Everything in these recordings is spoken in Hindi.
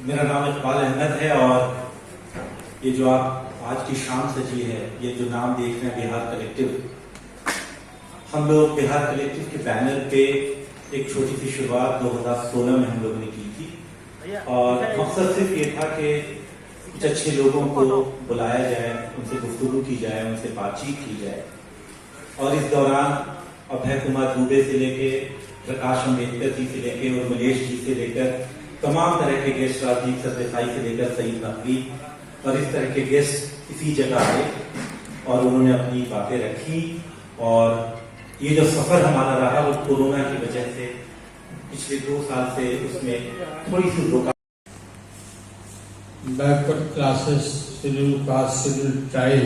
मेरा नाम इकबाल अहमद है और ये जो आप आज की शाम सजी है, ये जो नाम देख रहे हैं बिहार कलेक्टिव, हम लोग बिहार कलेक्टिव के बैनर पे एक छोटी सी शुरुआत 2016 में हम लोगों ने की थी और मकसद सिर्फ ये था कि कुछ अच्छे लोगों को बुलाया जाए, उनसे गुफ्तगू की जाए, उनसे बातचीत की जाए। और इस दौरान अभय कुमार दुबे से लेके प्रकाश अम्बेडकर जी से लेके और मलेश जी से लेकर तमाम तरह के गेस्ट, राजीव सरदेसाई से लेकर सईद नकवी और इस तरह के गेस्ट इसी जगह आए और उन्होंने अपनी बातें रखी। और ये जो सफर हमारा रहा वो कोरोना की वजह से पिछले 2 साल से उसमें थोड़ी सी रुका। Backward classes, schedule caste, schedule tribe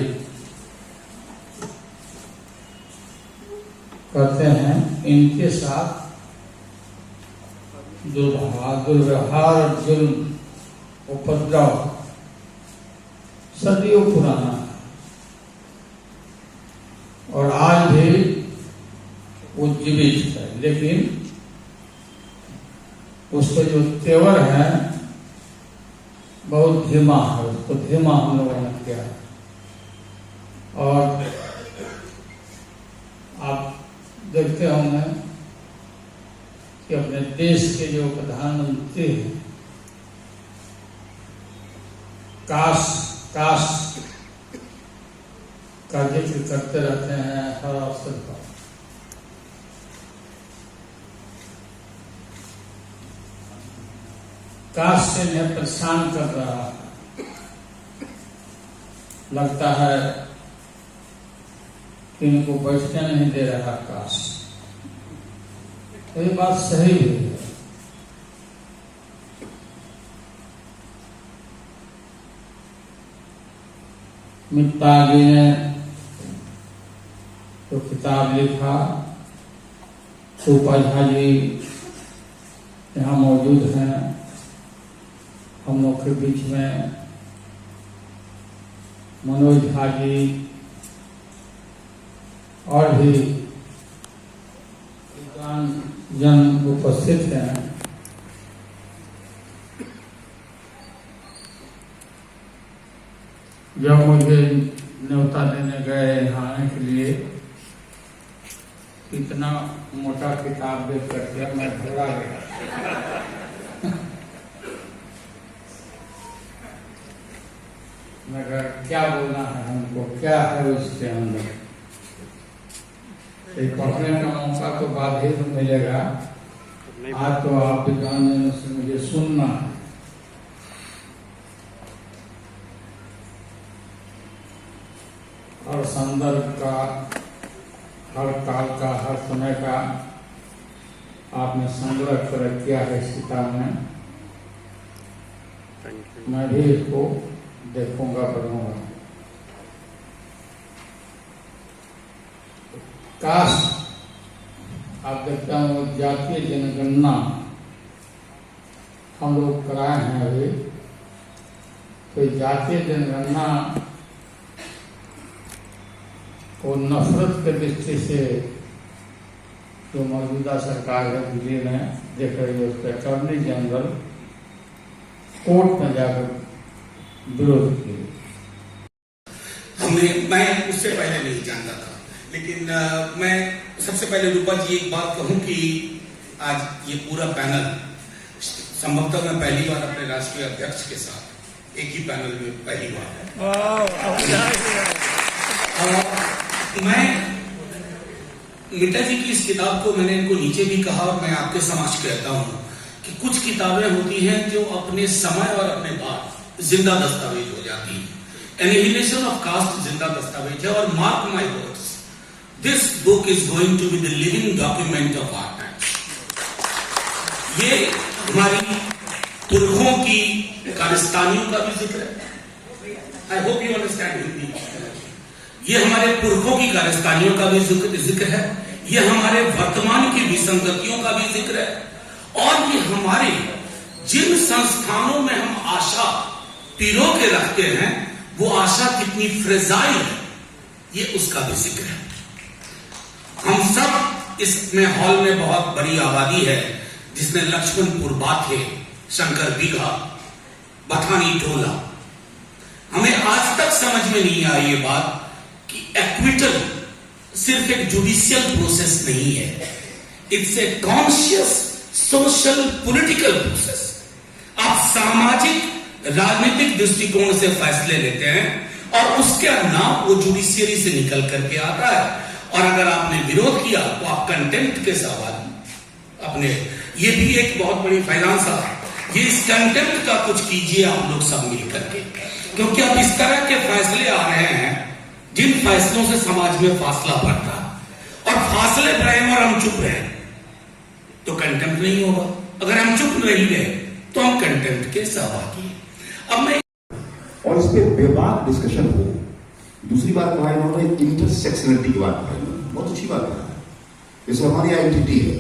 कहते हैं, इनके साथ दुर्व्यवहार और जुल्म, उपद्रव सदियों पुराना है और आज भी वो जीवित है। लेकिन उसके जो तेवर है बहुत धीमा है, उसको धीमा हम लोगों ने किया है। और आप देखते होंगे कि अपने देश के जो प्रधानमंत्री हैं, कास्ट का जिक्र करते रहते हैं हर अवसर पर। कास्ट से इन्हें परेशान कर रहा है। लगता है कि इनको बैठने नहीं दे रहा कास्ट। तो ये बात सही भी है। मित्ता जी ने जो किताब लिखा, सुपा जी यहाँ मौजूद हैं हम लोग के बीच में, मनोज झा जी और भी जन उपस्थित हैं। जब मुझे न्योता देने गए यहाँ आने के लिए, इतना मोटा किताब देख करके मैं घबरा गया। मगर क्या बोलना है हमको, क्या है उसके अंदर। एक पढ़ने का मौका तो बाद ही तो मिलेगा, आज तो आप विद्वान से मुझे सुनना है। और संदर्भ का, हर काल का, हर समय का आपने संग्रह कर किया है इस किताब में। मैं भी इसको देखूंगा, पढ़ूंगा। कास्ट आप देखते हैं, जातीय जनगणना हम लोग कराए हैं अभी। तो जातीय जनगणना को नफरत के दृष्टि से जो मौजूदा सरकार है दिल्ली में देख रही है, उसके अटॉर्नी जनरल कोर्ट में जाकर विरोध किया। मैं उससे पहले नहीं जानता था, लेकिन मैं सबसे पहले रूपा जी एक बात कहूं कि आज ये पूरा पैनल, संभवतः मैं पहली बार अपने राष्ट्रीय अध्यक्ष के साथ एक ही पैनल में पहली बार है। मैं मिट्टा जी की इस किताब को मैंने इनको नीचे भी कहा और मैं आपके समक्ष कहता हूं कि कुछ किताबें होती हैं जो अपने समय और अपने बाद जिंदा दस्तावेज हो जाती है। एनिहिलेशन ऑफ कास्ट जिंदा दस्तावेज है। और mark my words, this book is going to be the living document of our times. ये हमारी पुरखों की कारस्तानियों का भी जिक्र है। I hope you understand Hindi. ये हमारे पुरखों की कारस्तानियों का भी जिक्र है, ये हमारे वर्तमान की विसंगतियों का भी जिक्र है, और ये हमारे जिन संस्थानों में हम आशा पिरो के रखते हैं वो आशा कितनी फ्रेजाइल है, ये उसका भी जिक्र है। हम सब इसमें हॉल में बहुत बड़ी आबादी है जिसने लक्ष्मणपुर बाथे, शंकर बीघा, बथानी टोला। हमें आज तक समझ में नहीं आई ये बात कि एक्विटल सिर्फ एक जुडिशियल प्रोसेस नहीं है, it's a conscious social political process. आप सामाजिक राजनीतिक दृष्टिकोण से फैसले लेते हैं और उसके नाम वो जुडिशियरी से निकल करके आता है, और अगर आपने विरोध किया तो आप कंटेम्प्ट के सवाल अपने, ये भी एक बहुत बड़ी फाइनेंस है, ये इस कंटेम्प्ट का कुछ कीजिए आप लोग सब मिल करके, क्योंकि अब इस तरह के फैसले आ रहे हैं जिन फैसलों से समाज में फासला बढ़ता है, और फासले बढ़े और हम चुप रहे तो कंटेम्प्ट नहीं होगा, अगर हम चुप नहीं रहे तो हम कंटेम्प्ट के सहभागी। अब मैं और इस पे बेबाक डिस्कशन हो। दूसरी बात कहा इन्होंने इंटरसेक्शनलिटी की बात कही, बहुत अच्छी बात कहा है। जैसे हमारी आइडेंटिटी है,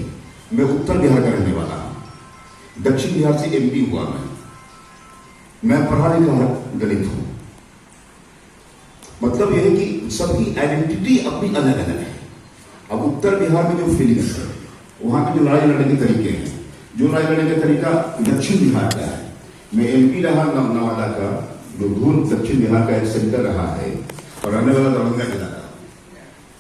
मैं उत्तर बिहार का रहने वाला हूं, दक्षिण बिहार से एमपी हुआ मैं पढ़ा लिखा दलित हूं। मतलब यह है कि सबकी आइडेंटिटी अपनी अलग अलग है। अब उत्तर बिहार में जो फीलिंग्स है, वहां के जो लड़ाई लड़ने के तरीके हैं, जो लड़ाई लड़ने का तरीका दक्षिण बिहार का है। मैं एमपी रहा नवादा का, जो दूर दक्षिण बिहार का एक सेंटर रहा है, और रहने वाला दरभंगा जिला का।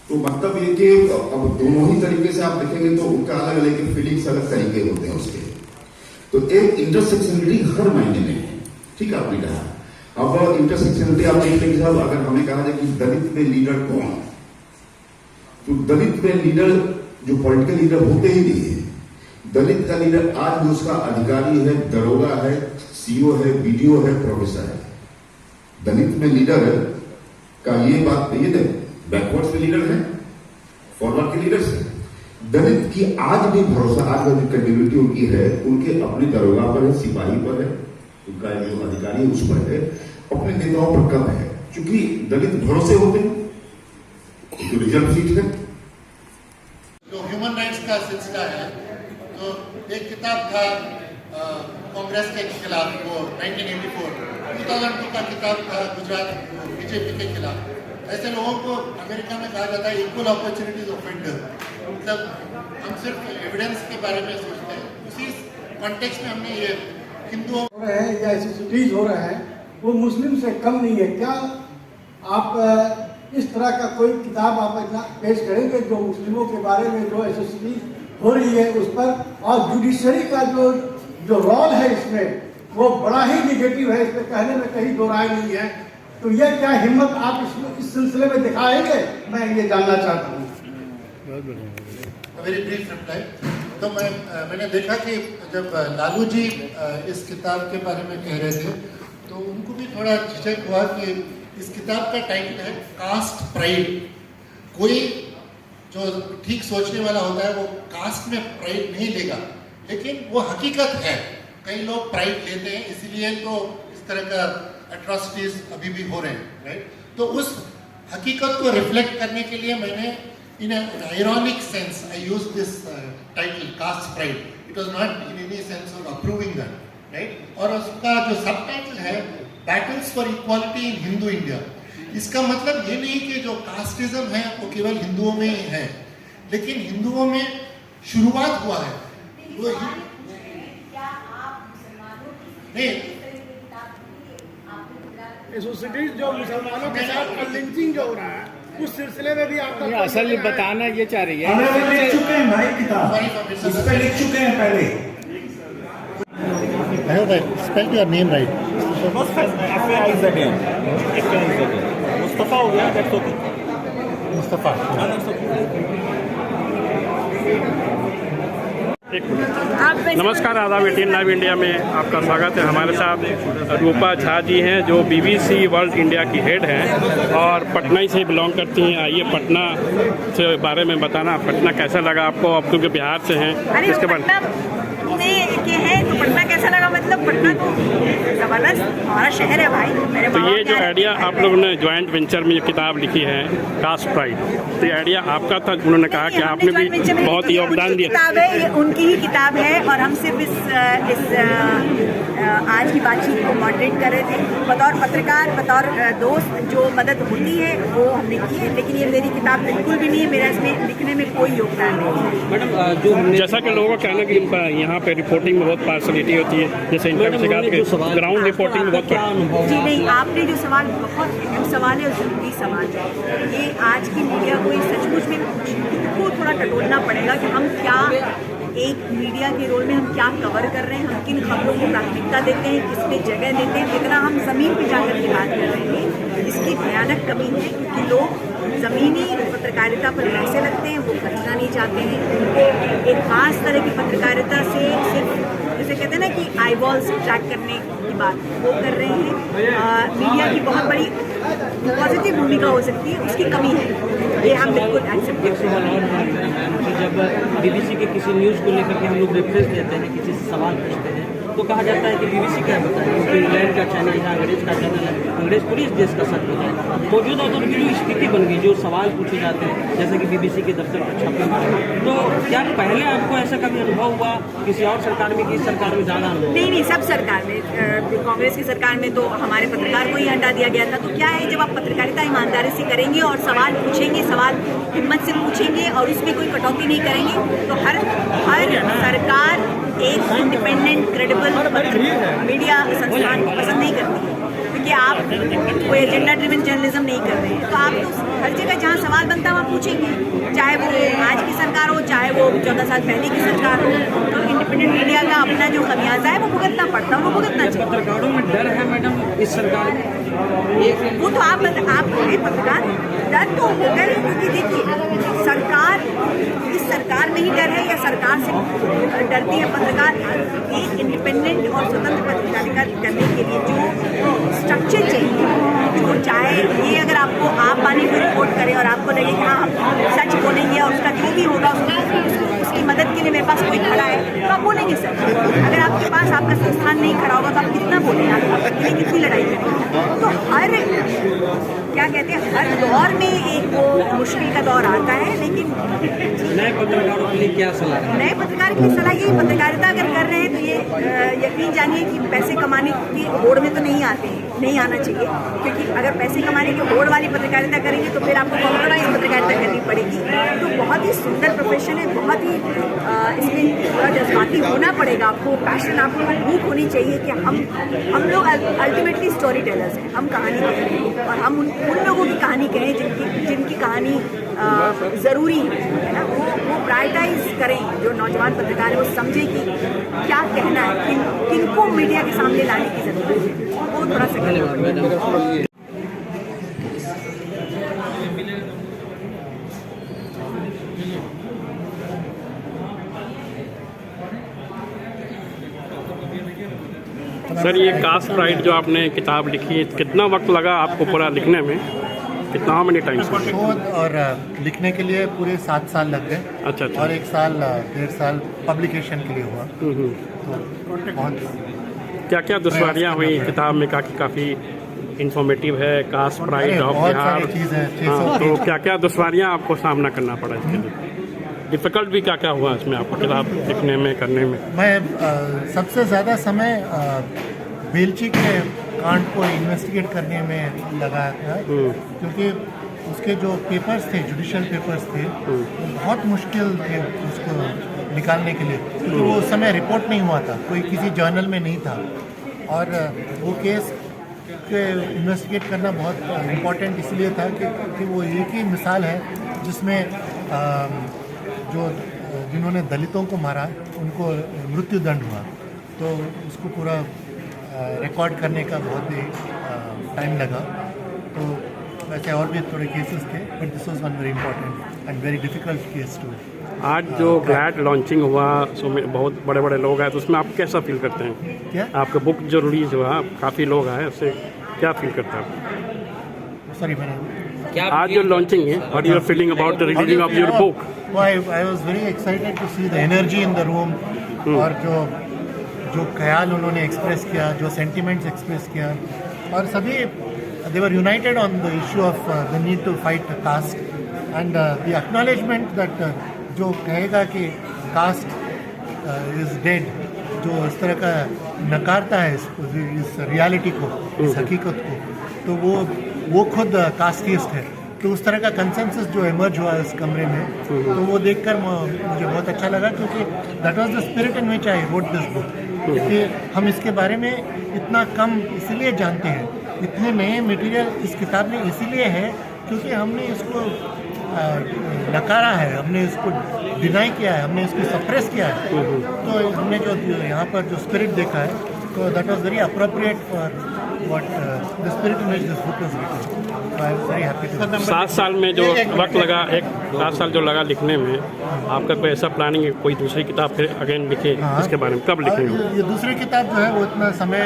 तो मतलब ये कि अब दोनों ही तरीके से आप देखेंगे तो उनका अलग अलग फीलिंग्स अलग तरीके होते हैं उसके। तो एक इंटरसेक्शनलिटी हर मायने में है, ठीक है आपने कहा। अब इंटरसेक्शनलिटी आप देख लेंगे साहब, अगर हमें कहा जाए कि दलित में लीडर कौन, तो दलित में लीडर जो पॉलिटिकल लीडर होते ही नहीं है। दलित का लीडर आज भी उसका अधिकारी है, दरोगा है, सीओ है, बीडीओ है, प्रोफेसर है। दलित में लीडर का ये बात ये नहीं, बैकवर्ड्स के लीडर है, फॉरवर्ड के लीडर्स है। दलित की आज भी भरोसा, आज जो क्रेडिबिलिटी उनकी है, उनके अपने दरोगा पर है, सिपाही पर है, उनका जो अधिकारी है उस पर है, अपने नेताओं पर कम है, क्योंकि दलित भरोसे होते हैं, तो रिजल्ट सीट है। जो ह्यूमन राइट्स का सिलसिला है, तो एक किताब था कांग्रेस के खिलाफ, वो 1984 का किताब था, गुजरात बीजेपी के खिलाफ। ऐसे लोगों को अमेरिका में कहा जाता है इक्वल अपॉर्चुनिटीज ऑफेंडर। मतलब हम सिर्फ एविडेंस के बारे में सोचते हैं, उसी कॉन्टेक्स्ट में हमने ये हिंदुओं हो रहे हैं या एसोसिएटीज हो रहे हैं, वो मुस्लिम से कम नहीं है। क्या आप इस तरह का कोई किताब आप पेश करेंगे जो मुस्लिमों के बारे में जो एसोसिएटीज हो रही है उस पर, और जुडिशरी का जो रोल है इसमें वो बड़ा ही निगेटिव है, इसमें कहने में कहीं दो राय नहीं है। तो ये क्या हिम्मत आप इस सिलसिले में दिखाएंगे, मैं ये जानना चाहता हूँ। Very brief reply. तो मैंने देखा कि जब लालू जी इस किताब के बारे में कह रहे थे तो उनको भी थोड़ा झिझक हुआ कि इस किताब का टाइटल है कास्ट प्राइड। कोई जो ठीक सोचने वाला होता है वो कास्ट में प्राइड नहीं लेगा, लेकिन वो हकीकत है। कई लोग प्राइड लेते हैं, इसीलिए तो इस तरह का एट्रॉसिटीज अभी भी हो रहे हैं, राइट। तो उस हकीकत को रिफ्लेक्ट करने के लिए मैंने in an ironic sense I used this title caste pride. It was not in any sense of approving that, right? और उसका जो सबटाइटल है battles for equality in Hindu India. इसका मतलब ये नहीं कि जो कास्टिज्म है वो केवल हिंदुओं में ही है, लेकिन हिंदुओं में शुरुआत हुआ है वो नहीं। एसोसिएटीज जो मुसलमानों के साथ लिंचिंग जो हो रहा है उस सिलसिले में भी आपका असल बताना ये चाह रही है। हमें लिख चुके हैं भाई किताब, इस पे लिख चुके हैं पहले। I hope I spelled your name right. Mustafa हो गया, मुस्तफा। नमस्कार, आदाब। 18 लाइव इंडिया में आपका स्वागत है। हमारे साथ रूपा झा जी हैं जो BBC वर्ल्ड इंडिया की हेड हैं और पटना से बिलोंग करती हैं। आइए पटना से बारे में बताना, पटना कैसा लगा आपको? आप क्योंकि बिहार से हैं, इसके बाद के हैं तो पटना कैसा लगा? मतलब पटना तो जबरदस्त हमारा शहर है भाई। मेरे तो ये जो आइडिया आप लोगों ने ज्वाइंट वेंचर में जो किताब लिखी है कास्ट प्राइड, तो ये आइडिया आपका था? उन्होंने कहा कि आपने भी बहुत योगदान दिया। किताब है, ये उनकी ही किताब है और हम सिर्फ इस आज की बातचीत को मॉडरेट कर रहे थे। बतौर पत्रकार, बतौर दोस्त जो मदद होती है वो हमने की है, लेकिन ये मेरी किताब बिल्कुल भी नहीं है, मेरा इसमें लिखने में कोई योगदान नहीं है। मैडम, जो जैसा कि लोगों का कहना कि यहाँ पे रिपोर्टिंग में बहुत फैसिलिटी होती है, जैसे इनकम से ग्राउंड रिपोर्टिंग बहुत जी नहीं, आपने जो सवाल बहुत अहम सवाल है और ज़रूरी सवाल है। ये आज की मीडिया को सचमुच में को थोड़ा टटोलना पड़ेगा कि हम क्या एक मीडिया के रोल में हम क्या कवर कर रहे हैं, हम किन खबरों को प्राथमिकता देते हैं, किस पे जगह देते हैं, कितना हम ज़मीन पे जाकर की बात कर रहे हैं। इसकी भयानक कमी है क्योंकि लोग ज़मीनी पत्रकारिता पर पैसे लगते हैं, वो खर्चना नहीं चाहते हैं। उनको एक खास तरह की पत्रकारिता से सिर्फ जैसे कहते हैं ना कि आई बॉल्स ट्रैक करने की बात वो कर रहे हैं। मीडिया की बहुत बड़ी पॉजिटिव भूमिका हो सकती है, उसकी कमी है, ये हम बिल्कुल एक्सेप्ट करते हैं। जब बीबीसी के किसी न्यूज़ को लेकर के हम लोग रेफरेंस देते हैं, किसी से सवाल पूछते हैं, तो कहा जाता है कि बीबीसी क्या बताए, क्योंकि इंग्लैंड का चैनल है, अंग्रेज का चैनल है, अंग्रेज पूरी इस देश का सच बताए। मौजूदा दौर की जो स्थिति बन गई, जो सवाल पूछे जाते हैं, जैसे कि बीबीसी के दफ्तर पर छापे हुए, तो क्या पहले आपको ऐसा कभी अनुभव हुआ किसी और सरकार में कि इस सरकार में ज़्यादा अनुभव? नहीं, सब सरकार में, कांग्रेस की सरकार में तो हमारे पत्रकार को ही हटा दिया गया था। तो क्या है, जब आप पत्रकारिता ईमानदारी से करेंगे और सवाल पूछेंगे, सवाल हिम्मत से पूछेंगे और उसमें कोई कटौती नहीं करेंगे, तो हर सरकार एक इंडिपेंडेंट क्रेडिबल मीडिया संस्थान को पसंद नहीं करती है, क्योंकि आप कोई एजेंडा ड्रिवन जर्नलिज्म नहीं कर रहे हैं। तो आप तो हर जगह जहाँ सवाल बनता है वहाँ पूछेंगे, चाहे वो आज की सरकार हो, चाहे वो 14 साल पहले की सरकार हो। तो इंडिपेंडेंट मीडिया का अपना जो खमियाजा है वो भुगतना पड़ता है, वो भुगतना चाहिए। पत्रकारों में डर है मैडम इस सरकार में? वो तो आप पत्रकार डर तो होगा ही, क्योंकि देखिए सरकार, इस सरकार में ही डर है या सरकार से डरती है पत्रकार? एक इंडिपेंडेंट और स्वतंत्र पत्रकारिता करने के लिए जो स्ट्रक्चर चाहिए, जो चाहे ये अगर आपको आप पानी को रिपोर्ट करें और आपको लगे कि हाँ हम सच बोलेंगे और उसका जो भी होगा उसकी मदद के लिए मेरे पास कोई खड़ा है, तो आप बोलेंगे सच। अगर आपके पास आपका संस्थान नहीं खड़ा होगा तो आप कितना बोलेंगे, आप आपके लिए कितनी लड़ाई करेंगे? तो हर क्या कहते हैं, हर दौर में एक वो मुश्किल का दौर आता है। लेकिन नए पत्रकारों के लिए क्या सलाह है? नए पत्रकार की सलाह यही, पत्रकारिता अगर कर रहे हैं तो ये यकीन जानिए कि पैसे कमाने की होड़ में तो नहीं आते हैं, नहीं आना चाहिए, क्योंकि अगर पैसे कमाने की होड़ वाली पत्रकारिता करेंगे तो फिर आपको कॉम्प्रोमाइज पत्रकारिता करनी पड़ेगी। तो बहुत ही सुंदर प्रोफेशन है, बहुत ही इसमें थोड़ा जज्बाती होना पड़ेगा आपको, पैशन आपको भूख होनी चाहिए कि हम लोग अल्टीमेटली स्टोरी टेलर्स हैं, हम कहानी कहें और हम उन लोगों की कहानी कहें जिनकी कहानी ज़रूरी है ना, वो प्रायोरिटाइज करें। जो नौजवान पत्रकार है वो समझे कि क्या कहना है, किनको मीडिया के सामने लाने की ज़रूरत है, वो थोड़ा सा। सर, ये कास्ट प्राइड जो आपने किताब लिखी है, कितना वक्त लगा आपको पूरा लिखने में? कितना मनी टाइम? शोध और लिखने के लिए पूरे 7 साल लग गए। अच्छा। और 1 साल 1.5 साल पब्लिकेशन के लिए हुआ। तो बहुत क्या क्या दुश्वारियाँ हुई किताब में? काफ़ी इंफॉर्मेटिव है, कास्ट प्राइड ऑफ बिहार। हाँ, तो क्या क्या दुश्वारियाँ आपको सामना करना पड़ा इसके लिए? डिफ़िकल्ट भी क्या क्या हुआ इसमें आपको किताब लिखने में, करने में? मैं सबसे ज़्यादा समय बेलची के कांड को इन्वेस्टिगेट करने में लगा था, क्योंकि उसके जो पेपर्स थे, जुडिशियल पेपर्स थे, वो बहुत मुश्किल थे उसको निकालने के लिए, क्योंकि वो उस समय रिपोर्ट नहीं हुआ था, कोई किसी जर्नल में नहीं था। और वो केस के इन्वेस्टिगेट करना बहुत इम्पोर्टेंट इसलिए था कि वो एक ही मिसाल है जिसमें जिन्होंने दलितों को मारा उनको मृत्यु दंड हुआ। तो उसको पूरा रिकॉर्ड करने का बहुत ही टाइम लगा। तो वैसे और भी थोड़े केसेस थे, but this was one very important and very difficult case too. आज जो ग्लैड लॉन्चिंग हुआ, उसमें बहुत बड़े बड़े लोग आए, तो उसमें आप कैसा फील करते हैं? क्या आपका बुक जो रिलीज हुआ, काफ़ी लोग आए, उससे क्या फील करते हैं? सॉरी, आज जो लॉन्चिंग है, what you are feeling about the releasing of your book? I was very excited to see the energy in the room, और जो ख्याल उन्होंने एक्सप्रेस किया, जो सेंटिमेंट्स एक्सप्रेस किया, और सभी they were united on the issue of the need to fight caste and the acknowledgement that जो कहेगा कि कास्ट इज डेड, जो इस तरह का नकारता है इस रियलिटी को, इस हकीकत को, तो वो खुद कास्टिस्ट है। तो उस तरह का कंसेंसस जो इमर्ज हुआ इस कमरे में, तो वो देखकर मुझे बहुत अच्छा लगा, क्योंकि that was the spirit in which I wrote this book. क्योंकि हम इसके बारे में इतना कम इसलिए जानते हैं, इतने नए मटेरियल इस किताब में इसीलिए है क्योंकि हमने इसको नकारा है, हमने इसको डिनाई किया है, हमने इसको सप्रेस किया है। तो हमने जो यहाँ पर जो स्पिरिट देखा है, तो that was very appropriate for what the spirit in which this book was written. I am very happy to 7 साल में जो वक्त लगा, 7 साल जो लगा लिखने में, आपका कोई ऐसा प्लानिंग है कोई दूसरी किताब फिर अगेन लिखे? इसके बारे में कब लिखेंगे? ये दूसरी किताब जो है वो इतना समय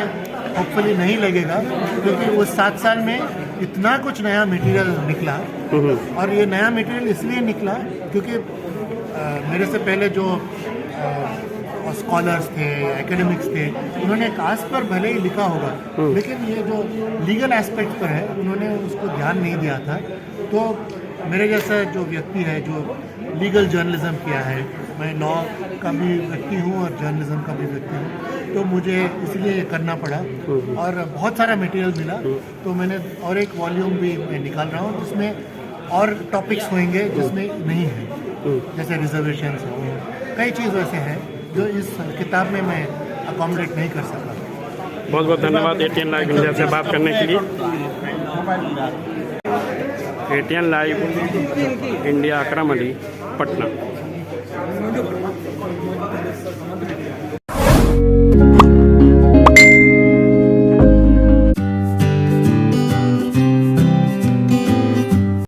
होपफुली नहीं लगेगा क्योंकि उस 7 साल में इतना कुछ नया मटेरियल निकला। और ये नया मटेरियल इसलिए निकला क्योंकि मेरे से पहले जो स्कॉलर्स थे, एकेडमिक्स थे, उन्होंने कास्ट पर भले ही लिखा होगा, लेकिन ये जो लीगल एस्पेक्ट पर है उन्होंने उसको ध्यान नहीं दिया था। तो मेरे जैसा जो व्यक्ति है जो लीगल जर्नलिज्म किया है, मैं लॉ का भी व्यक्ति हूँ और जर्नलिज्म का भी व्यक्ति हूँ, तो मुझे इसलिए ये करना पड़ा और बहुत सारा मटेरियल मिला। तो मैंने और एक वॉल्यूम भी मैं निकाल रहा हूँ जिसमें और टॉपिक्स होंगे जिसमें नहीं है, जैसे रिजर्वेशन हो, कई चीज़ वैसे हैं जो इस किताब में मैं अकोमोडेट नहीं कर सका। बहुत बहुत धन्यवाद ATN लाइव इंडिया से बात करने के लिए। ATN लाइव इंडिया, अकरम अली, पटना।